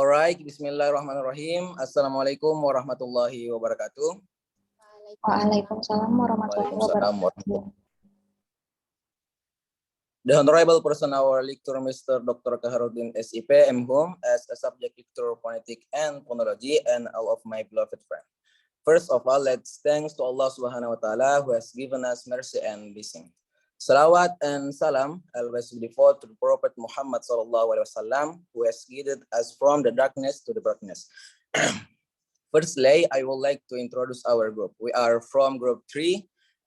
Alright, bismillahirrahmanirrahim. Assalamualaikum warahmatullahi wabarakatuh. Waalaikumsalam warahmatullahi wabarakatuh. The Honorable Person, our lecturer, Mr. Dr. KAHARUDDIN S.I.P, M.HUM, as a subject lecturer Phonetics and Phonology, and all of my beloved friends. First of all, let's thanks to Allah Subhanahu wa Ta'ala who has given us mercy and blessing. Salawat and salam always be devoted to the Prophet Muhammad sallallahu alaihi wasallam, who has guided us from the darkness to the brightness. Firstly, I would like to introduce our group. We are from group 3,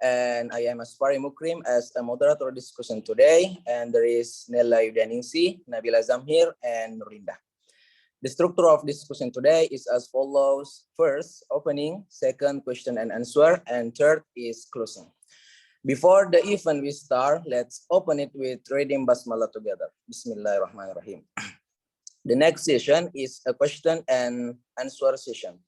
and I am ASHFARY MUKRIM as a moderator discussion today. And there is Nella, Yuadiah, Ningsih, NABILA, ZAMHIR, and NURLINDAH. The structure of discussion today is as follows. First, opening, second, question and answer, and third is closing. Before the event we start, let's open it with reading Basmalah together. Bismillahirrahmanirrahim. The next session is a question and answer session.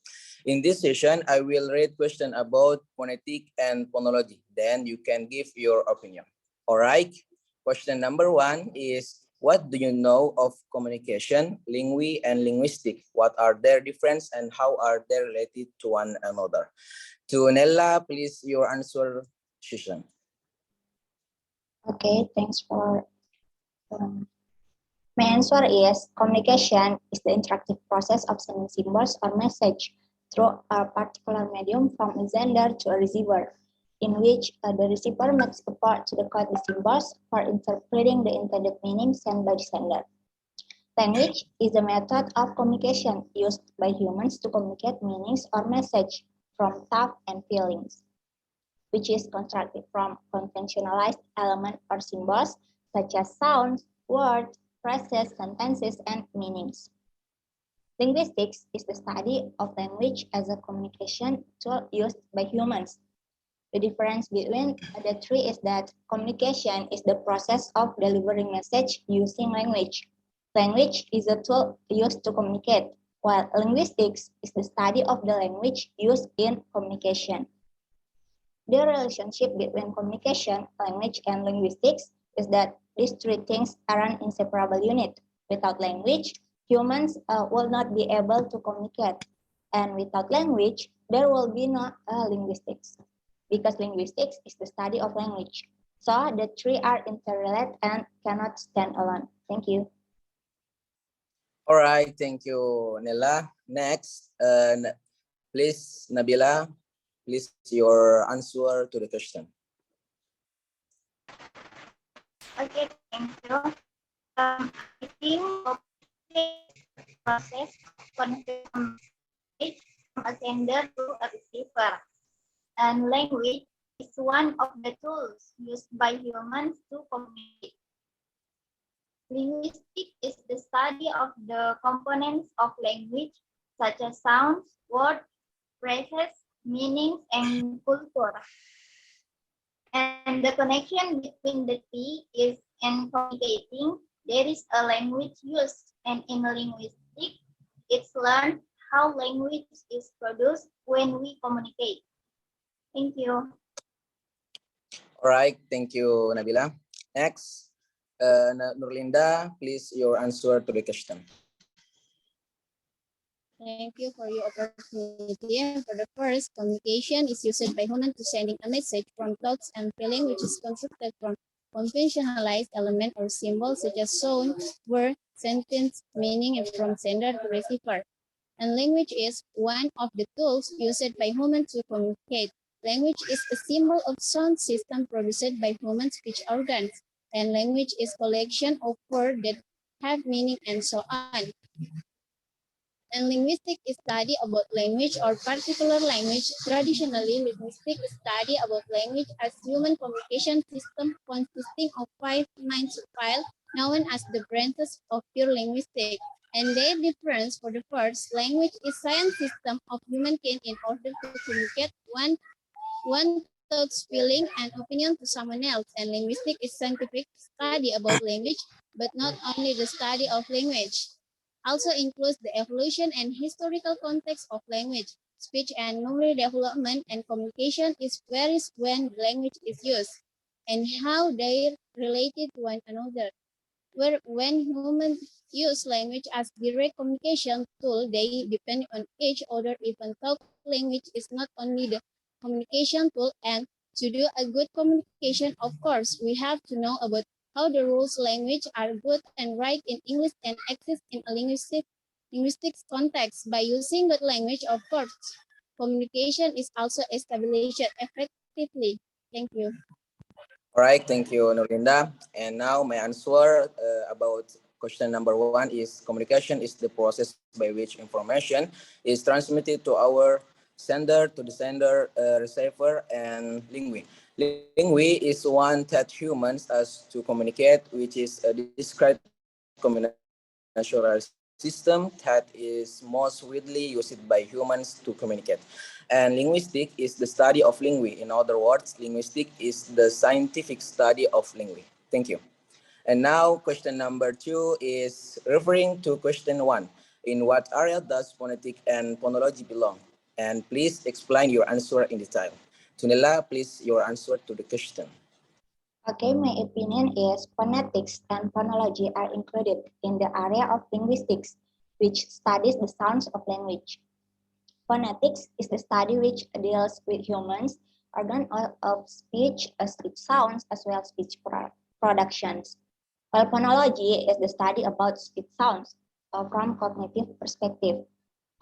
In this session, I will read question about phonetic and phonology. Then you can give your opinion. All right. Question number 1 is, what do you know of communication, linguist, and linguistic? What are their difference and how are they related to one another? To Nella, please your answer session. Okay, thanks for my answer is communication is the interactive process of sending symbols or message through a particular medium from a sender to a receiver, in which the receiver makes effort to decode the symbols for interpreting the intended meaning sent by the sender. Language is a method of communication used by humans to communicate meanings or message from thought and feelings, which is constructed from conventionalized elements or symbols such as sounds, words, phrases, sentences, and meanings. Linguistics is the study of language as a communication tool used by humans. The difference between the three is that communication is the process of delivering message using language. Language is a tool used to communicate, while linguistics is the study of the language used in communication. The relationship between communication, language, and linguistics is that these three things are an inseparable unit. Without language, humans will not be able to communicate. And without language, there will be no linguistics, because linguistics is the study of language. So the three are interrelated and cannot stand alone. Thank you. All right, thank you, Nella. Next, please, Nabila, please your answer to the question. Okay, thank you. I think process conveying from a sender to a receiver, and language is one of the tools used by humans to communicate. Linguistics is the study of the components of language, such as sounds, words, phrases, meanings, and culture. And the connection between the three is in communicating, there is a language used, and in linguistics, it's learned how language is produced when we communicate. Thank you. All right, thank you, Nabila. Next, NURLINDAH, please your answer to the question. Thank you for your opportunity. For the first, communication is used by humans to sending a message from thoughts and feeling, which is constructed from conventionalized element or symbols such as sound, word, sentence, meaning, and from sender to receiver. And language is one of the tools used by humans to communicate. Language is a symbol of sound system produced by human speech organs, and language is collection of words that have meaning and so on. And linguistic is study about language or particular language. Traditionally, linguistic is study about language as human communication system consisting of 5 main subfiles known as the branches of pure linguistics. And their difference for the first, language is science system of humankind in order to communicate one thoughts, feeling, and opinion to someone else. And linguistic is scientific study about language, but not only the study of language. Also includes the evolution and historical context of language. Speech and memory development and communication is varies when language is used, and how they related to one another. where when humans use language as direct communication tool, they depend on each other. Even though language is not only the communication tool, and to do a good communication, of course, we have to know about how the rules language are good and right in English and exist in a linguistics context. By using good language, of course, communication is also established effectively. Thank you. All right, thank you, Nurlinda. And now my answer about question number one is communication is the process by which information is transmitted to our sender, to the sender, receiver, and lingui. Lingui is one that humans as to communicate, which is a discrete combinatorial system that is most widely used by humans to communicate. And linguistic is the study of lingui. In other words, linguistic is the scientific study of lingui. Thank you. And now question number two is referring to question one. In what area does phonetic and phonology belong? And please explain your answer in detail. Tunela, please your answer to the question. Okay, my opinion is phonetics and phonology are included in the area of linguistics, which studies the sounds of language. Phonetics is the study which deals with humans' organ of speech, speech sounds, as well as speech productions. While phonology is the study about speech sounds from cognitive perspective.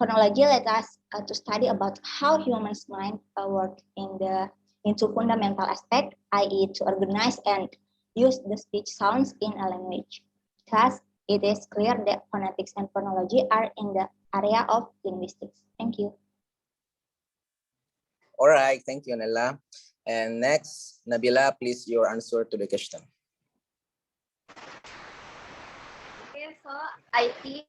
Phonology lets us to study about how humans' mind work into fundamental aspect, i.e. to organize and use the speech sounds in a language. Thus, it is clear that phonetics and phonology are in the area of linguistics. Thank you. All right, thank you, Nella. And next, Nabila, please your answer to the question. Okay, so I think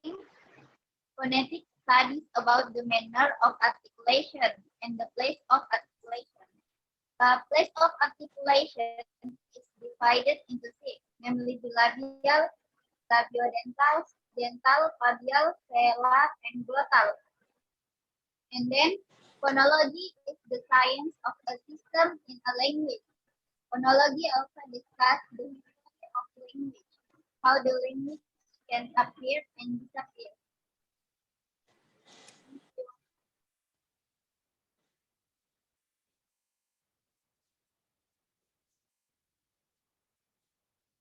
phonetics studies about the manner of articulation and the place of articulation. The place of articulation is divided into six, namely bilabial, labiodental, dental, labial, velar, and glottal. And then phonology is the science of a system in a language. Phonology also discusses the history of language, how the language can appear and disappear.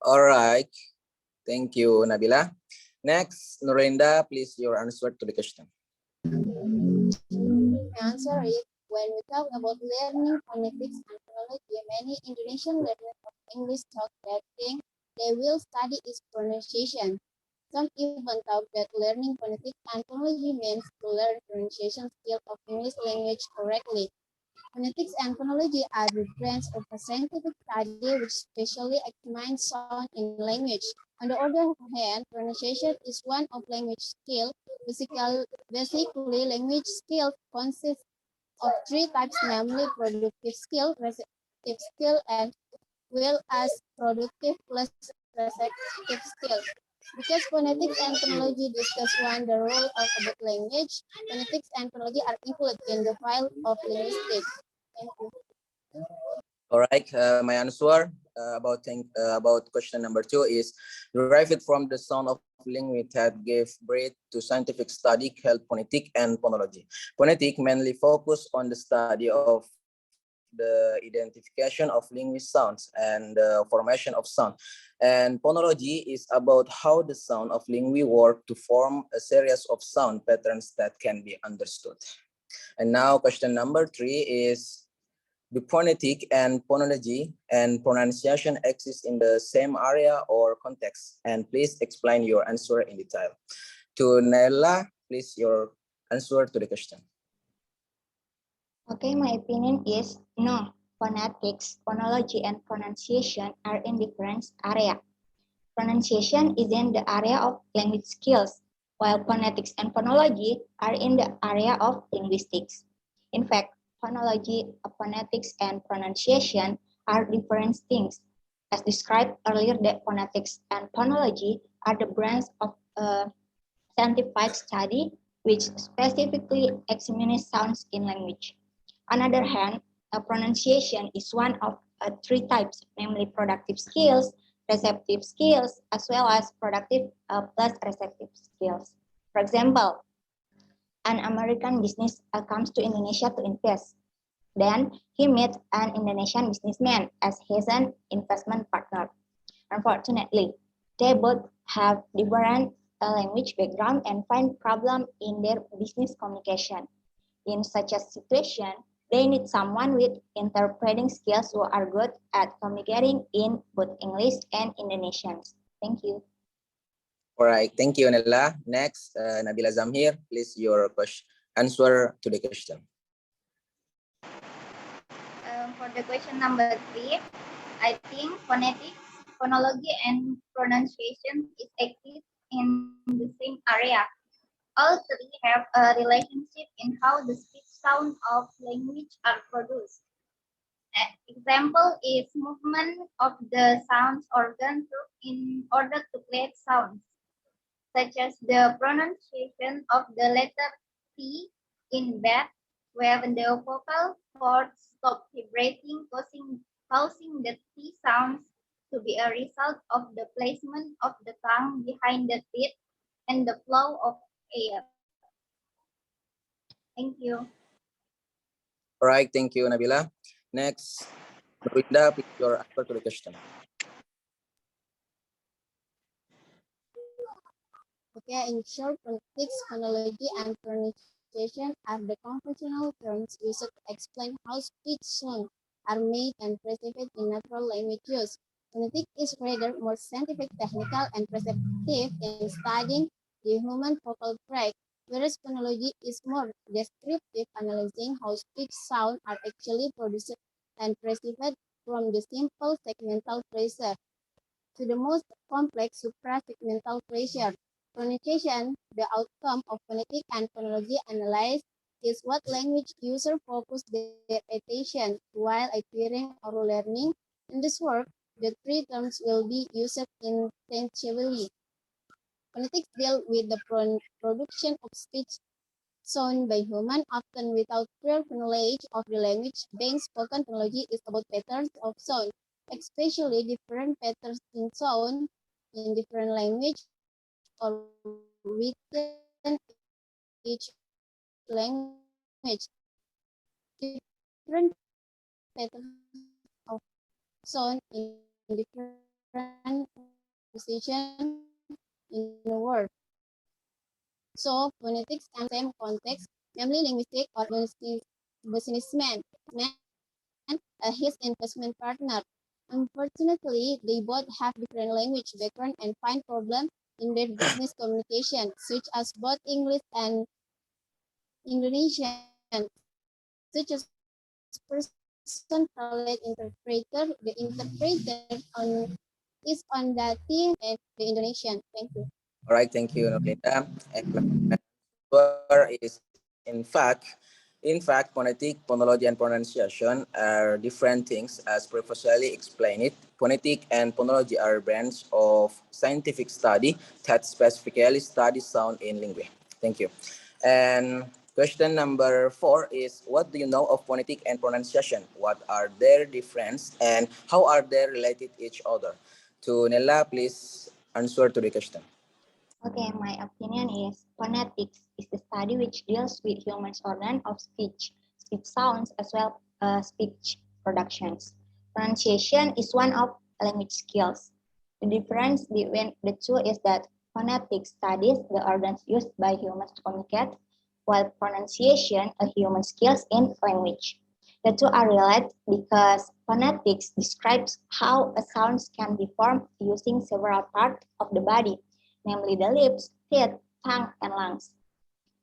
All right, thank you, Nabila. Next, Nurlinda, please your answer to the question. My answer is when we talk about learning phonetics and phonology, many Indonesian learners of English talk that thing they will study is pronunciation. Some even talk that learning phonetics and phonology means to learn pronunciation skills of English language correctly. Phonetics and phonology are the branch of a scientific study which specially examines sound in language. On the other hand, pronunciation is one of language skill. Basically, language skills consist of three types, namely productive skill, receptive skill, and will as productive plus receptive skill. Because phonetics and phonology discuss one the role of a good language, phonetics and phonology are included in the file of linguistics. Thank you. All right, my answer about question number two is derived from the sound of language that gave birth to scientific study called phonetic and phonology. Phonetic mainly focus on the study of the identification of linguist sounds and the formation of sound. And phonology is about how the sound of linguist work to form a series of sound patterns that can be understood. And now question number three is do phonetic and phonology and pronunciation exist in the same area or context? And please explain your answer in detail. To Nella, please your answer to the question. Okay, my opinion is no. Phonetics, phonology, and pronunciation are in different area. Pronunciation is in the area of language skills, while phonetics and phonology are in the area of linguistics. In fact, phonology, phonetics, and pronunciation are different things. As described earlier, that phonetics and phonology are the branch of a scientific study which specifically examines sounds in language. On the other hand, a pronunciation is one of three types, namely productive skills, receptive skills, as well as productive plus receptive skills. For example, an American business comes to Indonesia to invest. Then he meets an Indonesian businessman as his investment partner. Unfortunately, they both have different language background and find problem in their business communication. In such a situation, they need someone with interpreting skills who are good at communicating in both English and Indonesian. Thank you. All right, thank you, Nella. Next, Nabila Zamhir, please your answer to the question. For the question number 3, I think phonetics, phonology, and pronunciation is exist in the same area. All three have a relationship in how the speech sound of language are produced. An example is movement of the sounds organ in order to create sounds, such as the pronunciation of the letter T in bed, where the vocal cords stop vibrating, causing the T sounds to be a result of the placement of the tongue behind the teeth and the flow of air. Thank you. All right, thank you, Nabila. Next, NURLINDAH, please your answer to the question. Okay, in short, phonetics, phonology, and pronunciation are the conventional terms used to explain how speech sounds are made and perceived in natural language use. Phonetics is rather more scientific, technical, and perceptive in studying the human vocal tract, whereas phonology is more descriptive, analyzing how speech sounds are actually produced and perceived from the simple segmental phrases to the most complex suprasegmental phrases. Pronunciation, the outcome of phonetic and phonology analysis, is what language users focus their attention while acquiring or learning. In this work, the three terms will be used interchangeably. Phonetics deal with the production of speech sound by humans, often without prior knowledge of the language being spoken. Phonology is about patterns of sound, especially different patterns in sound in different language or within each language. Different patterns of sound in different positions in the word. So phonetics and same context, namely linguistic or businessman, his investment partner. Unfortunately, they both have different language background and find problems in their business communication, such as both English and Indonesian, such as person parallel interpreter. The interpreter is on the team and the Indonesian. Thank you. All right, thank you, NURLINDAH. And my answer is in fact, phonetic, phonology, and pronunciation are different things as previously explained. Phonetic and phonology are branches of scientific study that specifically study sound in language. Thank you. And question number 4 is, what do you know of phonetic and pronunciation? What are their difference and how are they related to each other? To Nella, please answer to the question. Okay, my opinion is phonetics is the study which deals with humans' organ of speech, speech sounds, as well as speech productions. Pronunciation is one of language skills. The difference between the two is that phonetics studies the organs used by humans to communicate, while pronunciation a human skills in language. The two are related because phonetics describes how a sound can be formed using several parts of the body, namely the lips, teeth, tongue, and lungs,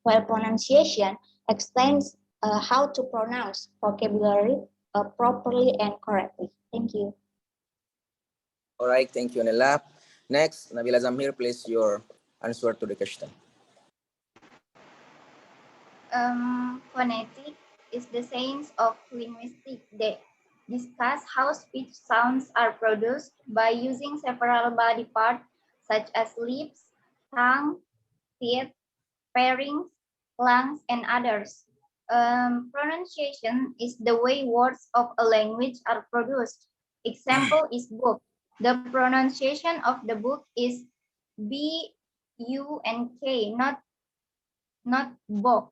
while pronunciation explains how to pronounce vocabulary properly and correctly. Thank you. All right, thank you, Nella. Next, Nabila Zamhir, please your answer to the question. Phonetic is the science of linguistics that discuss how speech sounds are produced by using several body parts such as lips, tongue, teeth, pharynx, lungs, and others. Pronunciation is the way words of a language are produced. Example is book. The pronunciation of the book is B-U-N-K, not book.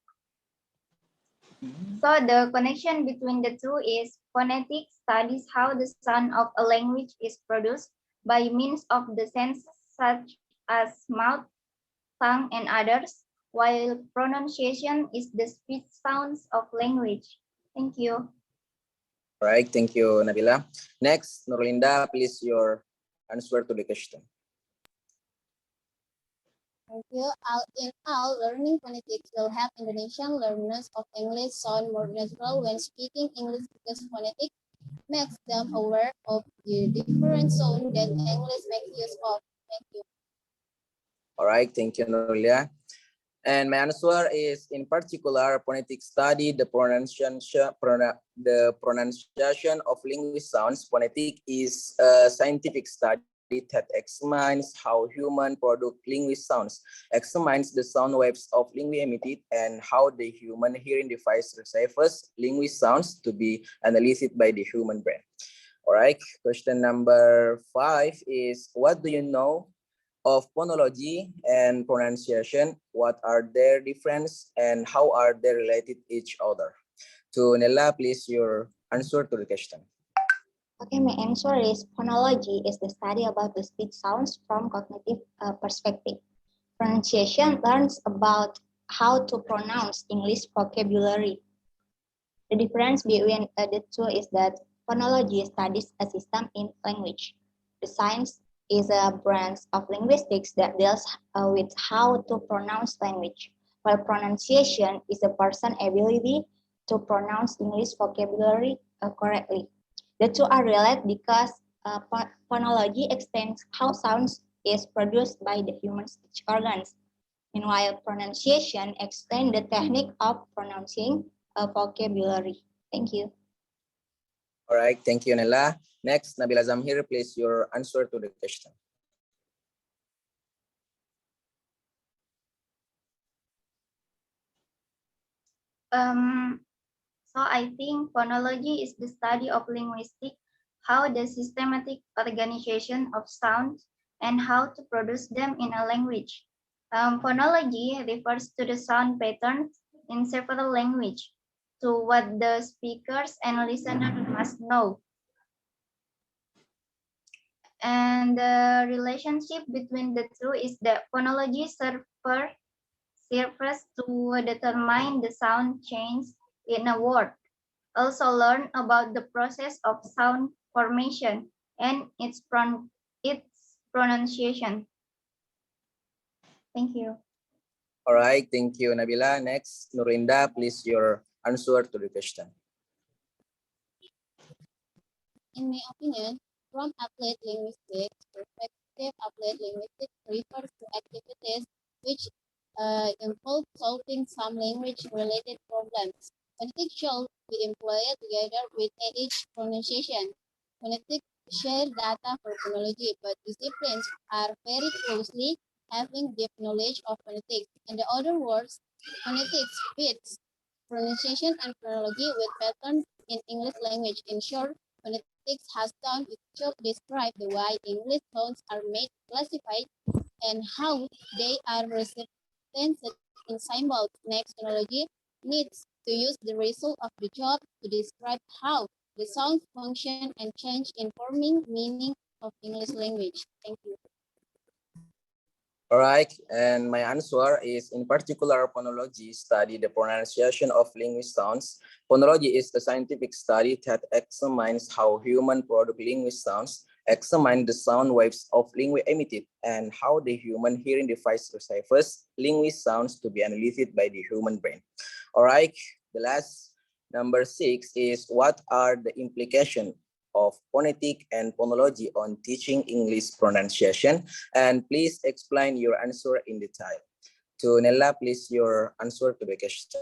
So the connection between the two is phonetics studies how the sound of a language is produced by means of the senses such as mouth, tongue, and others, while pronunciation is the speech sounds of language. Thank you. All right, thank you, Nabila. Next, Nurlinda, please your answer to the question. Thank you. In all, learning phonetics will help Indonesian learners of English sound more natural when speaking English because phonetics makes them aware of the different sound that English makes use of. Thank you. All right, thank you, Nurlia. And my answer is, in particular, phonetic study the pronunciation of linguist sounds. Phonetic is a scientific study that examines how human produce linguist sounds, examines the sound waves of linguist emitted, and how the human hearing device receives linguist sounds to be analyzed by the human brain. All right, question number 5 is, what do you know of phonology and pronunciation? What are their difference and how are they related each other? To Nella, please your answer to the question. Okay, my answer is phonology is the study about the speech sounds from cognitive perspective. Pronunciation learns about how to pronounce English vocabulary. The difference between the two is that phonology studies a system in language. The science is a branch of linguistics that deals with how to pronounce language, while pronunciation is a person's ability to pronounce English vocabulary correctly. The two are related because phonology explains how sounds is produced by the human speech organs. Meanwhile, pronunciation explains the technique of pronouncing a vocabulary. Thank you. All right, thank you, Nella. Next, Nabila ZAMHIR, please your answer to the question. So I think phonology is the study of linguistics, how the systematic organization of sounds and how to produce them in a language. Phonology refers to the sound patterns in several languages, to what the speakers and listeners must know. And the relationship between the two is that phonology serves to determine the sound change in a word. Also learn about the process of sound formation and its pronunciation. Thank you. All right, thank you, Nabila. Next, Nurlinda, please your answer to the question. In my opinion, from applied linguistics perspective, applied linguistics refers to activities which involve solving some language-related problems. Phonetics shall be employed together with each pronunciation. Phonetics share data for phonology, but disciplines are very closely having deep knowledge of phonetics. In other words, phonetics fits pronunciation and phonology with patterns in English language. In short, phonetics has done its job to describe the way English sounds are made, classified, and how they are represented in symbols. Next, phonology needs to use the result of the job to describe how the sounds function and change in forming meaning of English language. Thank you. All right, and my answer is, in particular, phonology study the pronunciation of linguist sounds. Phonology is a scientific study that examines how human produce linguist sounds, examine the sound waves of linguist emitted, and how the human hearing device receives linguist sounds to be analyzed by the human brain. All right, the last, number 6, is what are the implications of phonetic and phonology on teaching English pronunciation? And please explain your answer in detail. To Nella, please your answer to the question.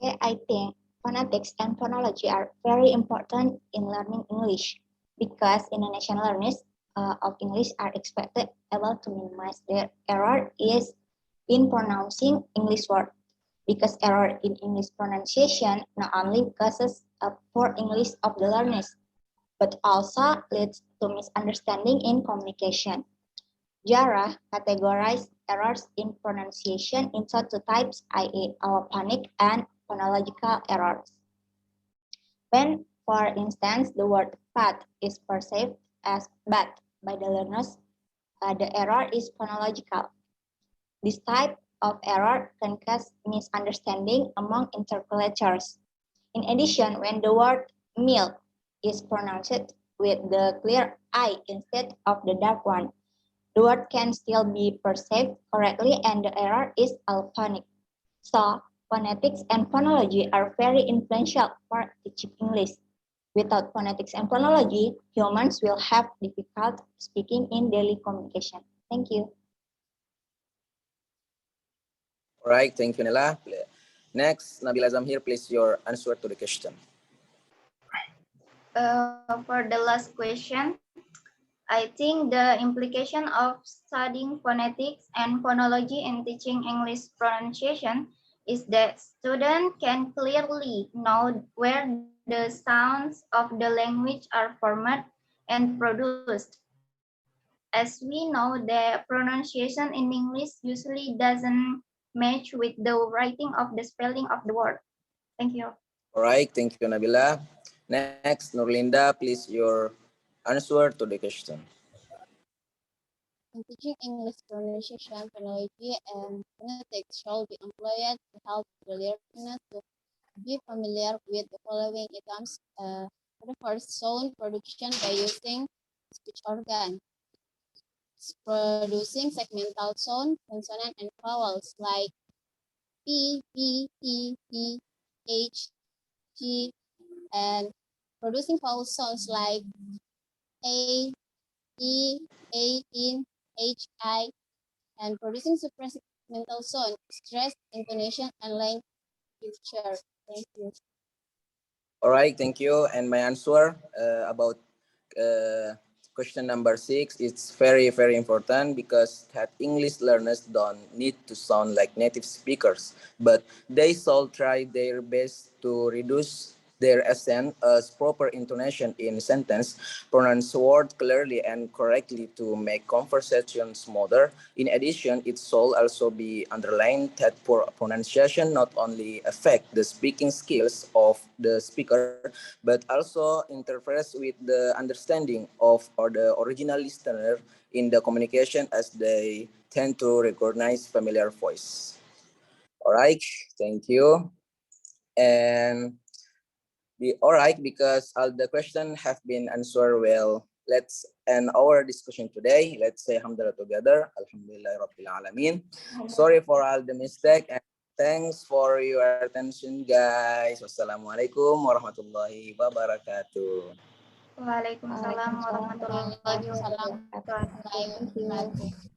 Okay, I think phonetics and phonology are very important in learning English because Indonesian learners of English are expected able to minimize their error is in pronouncing English word, because error in English pronunciation not only causes a poor English of the learners, but also leads to misunderstanding in communication. Jarrah categorized errors in pronunciation into two types, i.e. allophonic and phonological errors. When, for instance, the word path is perceived as bad by the learners, the error is phonological. This type of error can cause misunderstanding among interpreters. In addition, when the word milk is pronounced with the clear I instead of the dark one, the word can still be perceived correctly and the error is allophonic. So, phonetics and phonology are very influential for teaching English. Without phonetics and phonology, humans will have difficult speaking in daily communication. Thank you. All right, thank you, Nella. Next, Nabila Zamhir, please your answer to the question. For the last question, I think the implication of studying phonetics and phonology in teaching English pronunciation is that students can clearly know where the sounds of the language are formed and produced. As we know, the pronunciation in English usually doesn't match with the writing of the spelling of the word. Thank you. All right, thank you, Nabila. Next, Nurlinda, please your answer to the question. In teaching English pronunciation, phonology, and phonetics shall be employed to help the learner to be familiar with the following items. For the first, sound production by using speech organ. Producing segmental sound, consonant, and vowels like P, B, T, T, H, G, and producing vowel sounds like A, E, A, in, H, I, and producing suprasegmental sound, stress, intonation, and line picture. Thank you. All right, thank you. And my answer about question number 6, it's very, very important because that English learners don't need to sound like native speakers, but they shall try their best to reduce their accent as proper intonation in sentence, pronounce word clearly and correctly to make conversation smoother. In addition, it should also be underlined that poor pronunciation not only affect the speaking skills of the speaker, but also interferes with the understanding of or the original listener in the communication as they tend to recognize familiar voice. All right, thank you. And all right, because all the questions have been answered well, let's end our discussion today. Let's say alhamdulillah together. Alhamdulillah Rabbil Alamin. Sorry for all the mistake and thanks for your attention, guys. Wassalamualaikum warahmatullahi wabarakatuh. Waalaikumsalam warahmatullahi Waalaikumsalam wabarakatuh. warahmatullahi Thank you. wabarakatuh.